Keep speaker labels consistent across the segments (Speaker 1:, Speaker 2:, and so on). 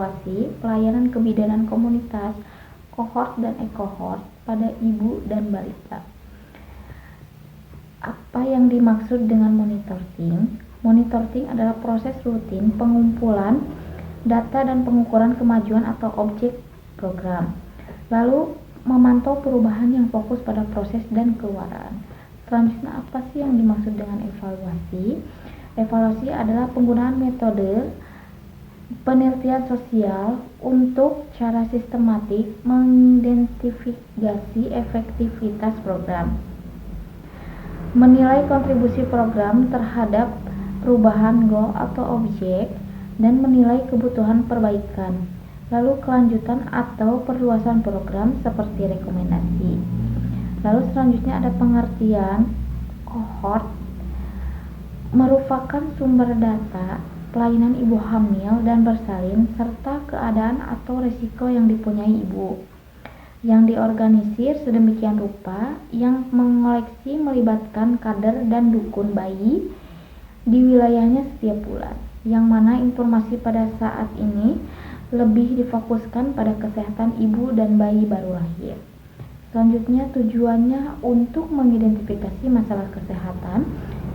Speaker 1: evaluasi pelayanan kebidanan komunitas, kohort dan ekohort pada ibu dan balita. Apa yang dimaksud dengan monitoring? Monitoring adalah proses rutin pengumpulan data dan pengukuran kemajuan atau objek program, lalu memantau perubahan yang fokus pada proses dan keluaran. Selanjutnya, apa sih yang dimaksud dengan evaluasi? Evaluasi adalah penggunaan metode penelitian sosial untuk cara sistematik mengidentifikasi efektivitas program, menilai kontribusi program terhadap perubahan goal atau objek, dan menilai kebutuhan perbaikan, lalu kelanjutan atau perluasan program seperti rekomendasi. Lalu selanjutnya ada pengertian. Kohort merupakan sumber data pelayanan ibu hamil dan bersalin serta keadaan atau risiko yang dipunyai ibu, yang diorganisir sedemikian rupa yang mengoleksi melibatkan kader dan dukun bayi di wilayahnya setiap bulan, yang mana informasi pada saat ini lebih difokuskan pada kesehatan ibu dan bayi baru lahir. Selanjutnya, tujuannya untuk mengidentifikasi masalah kesehatan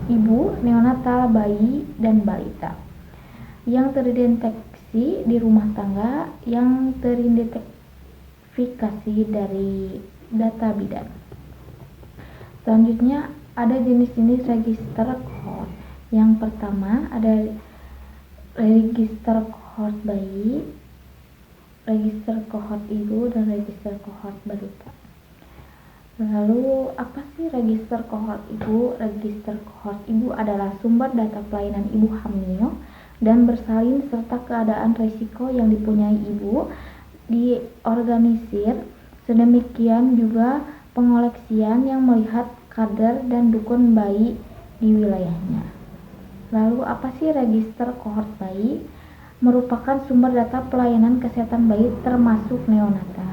Speaker 1: ibu, neonatal, bayi, dan balita yang terdeteksi di rumah tangga, yang teridentifikasi dari data bidan. Selanjutnya, ada jenis-jenis register kohort. Yang pertama ada register kohort bayi, register kohort ibu, dan register kohort balita. Lalu apa sih register kohort ibu? Register kohort ibu adalah sumber data pelayanan ibu hamil dan bersalin serta keadaan risiko yang dipunyai ibu, diorganisir sedemikian juga pengoleksian yang melihat kader dan dukun bayi di wilayahnya. Lalu apa sih register kohort bayi? Merupakan sumber data pelayanan kesehatan bayi termasuk neonatal.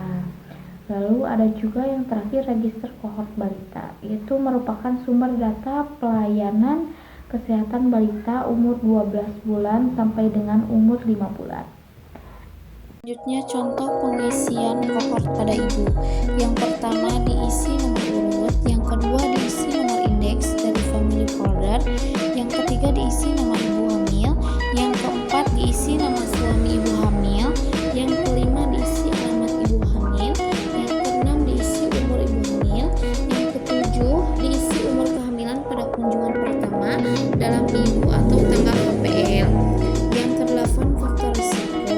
Speaker 1: Lalu ada juga yang terakhir register kohort balita, yaitu merupakan sumber data pelayanan kesehatan balita umur 12 bulan sampai dengan umur 5 bulan.
Speaker 2: Selanjutnya contoh pengisian kohort pada ibu. Yang pertama diisi nomor urut, yang kedua diisi nomor indeks dari family folder, yang ketiga diisi nama ibu hamil, yang keempat diisi nama suami ibu hamil, yang kelima diisi alamat ibu hamil, yang keenam diisi umur ibu hamil, yang ketujuh diisi umur kehamilan pada kunjungan pertama dalam minggu atau tanggal HPL, yang kedelapan faktor risiko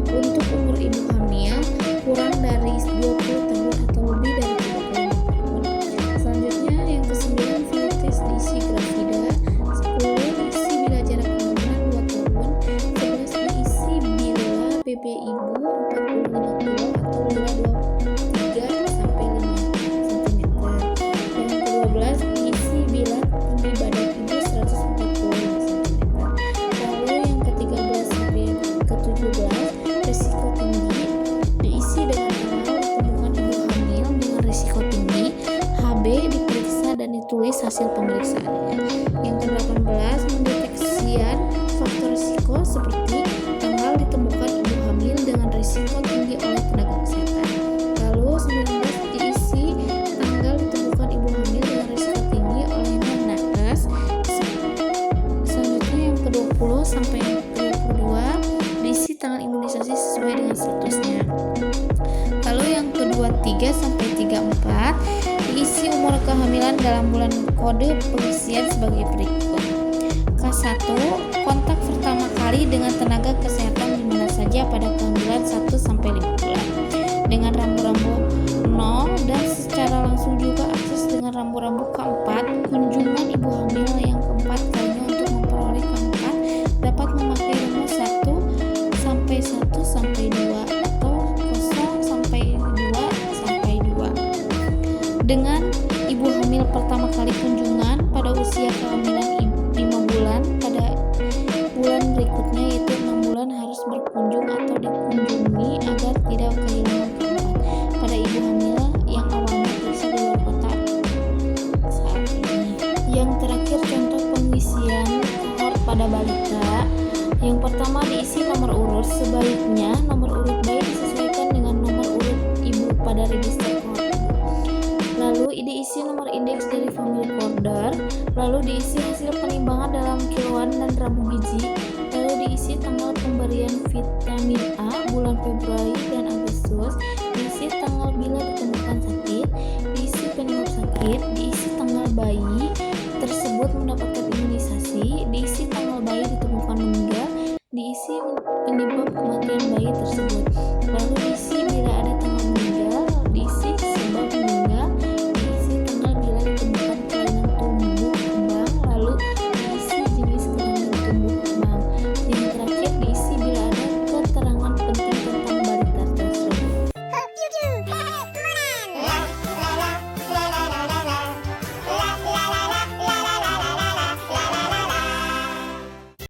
Speaker 2: untuk umur ibu hamil kurang dari 20 tahun atau lebih dari 35 tahun. Selanjutnya yang kesembilan filitis diisi grafida, 10 diisi bila jarak kehamilan 2 tahun, 11 diisi bila BB ibu 45 kilo atau bila 23 sampai 5 cm. Yang ke-12 diisi bila tinggi badan ibu 145 cm. Lalu yang ke-13 sampai ke-17 risiko tinggi diisi dengan tanggal ditemukan ibu hamil dengan risiko tinggi, HB diperiksa dan ditulis hasil pemeriksaannya. Yang ke-18 mendeteksian faktor risiko seperti tanggal ditemukan ibu hamil dengan risiko tinggi oleh tenaga kesehatan. Lalu 19 diisi tanggal ditemukan ibu hamil dengan risiko tinggi oleh Menkes. Selanjutnya yang ke-20 sampai yang ke-22 diisi tanggal imunisasi sesuai dengan statusnya. Lalu yang ke-23 sampai 34 diisi umur kehamilan dalam bulan, kode pengisian sebagai berikut. K1 kontak pertama kali dengan tenaga kesehatan di mana saja pada kehamilan 1 sampai 5 bulan dengan rambu-rambu 0 dan secara langsung juga akses dengan rambu-rambu K4. Kunjungan ibu hamil yang keempat kalinya untuk memperoleh K4 dapat memakai rumus 1 sampai 1 sampai 2 atau 0 sampai 2 sampai 2. Dengan ibu hamil pertama kali kunjungan pada usia kehamilan 5 bulan, pada bulan berikutnya yaitu 6 bulan harus berkunjung atau dikunjungi agar tidak kehilangan keempat pada ibu hamil yang awalnya periksa di luar kota saat ini. Yang terakhir contoh pengisian kohort pada balita. Yang pertama diisi nomor urut, sebaliknya register kohort ibu. Lalu diisi nomor indeks dari family folder, lalu diisi hasil penimbangan dalam kiloan dan gram gizi, lalu diisi tanggal pemberian vitamin A bulan Februari dan Agustus,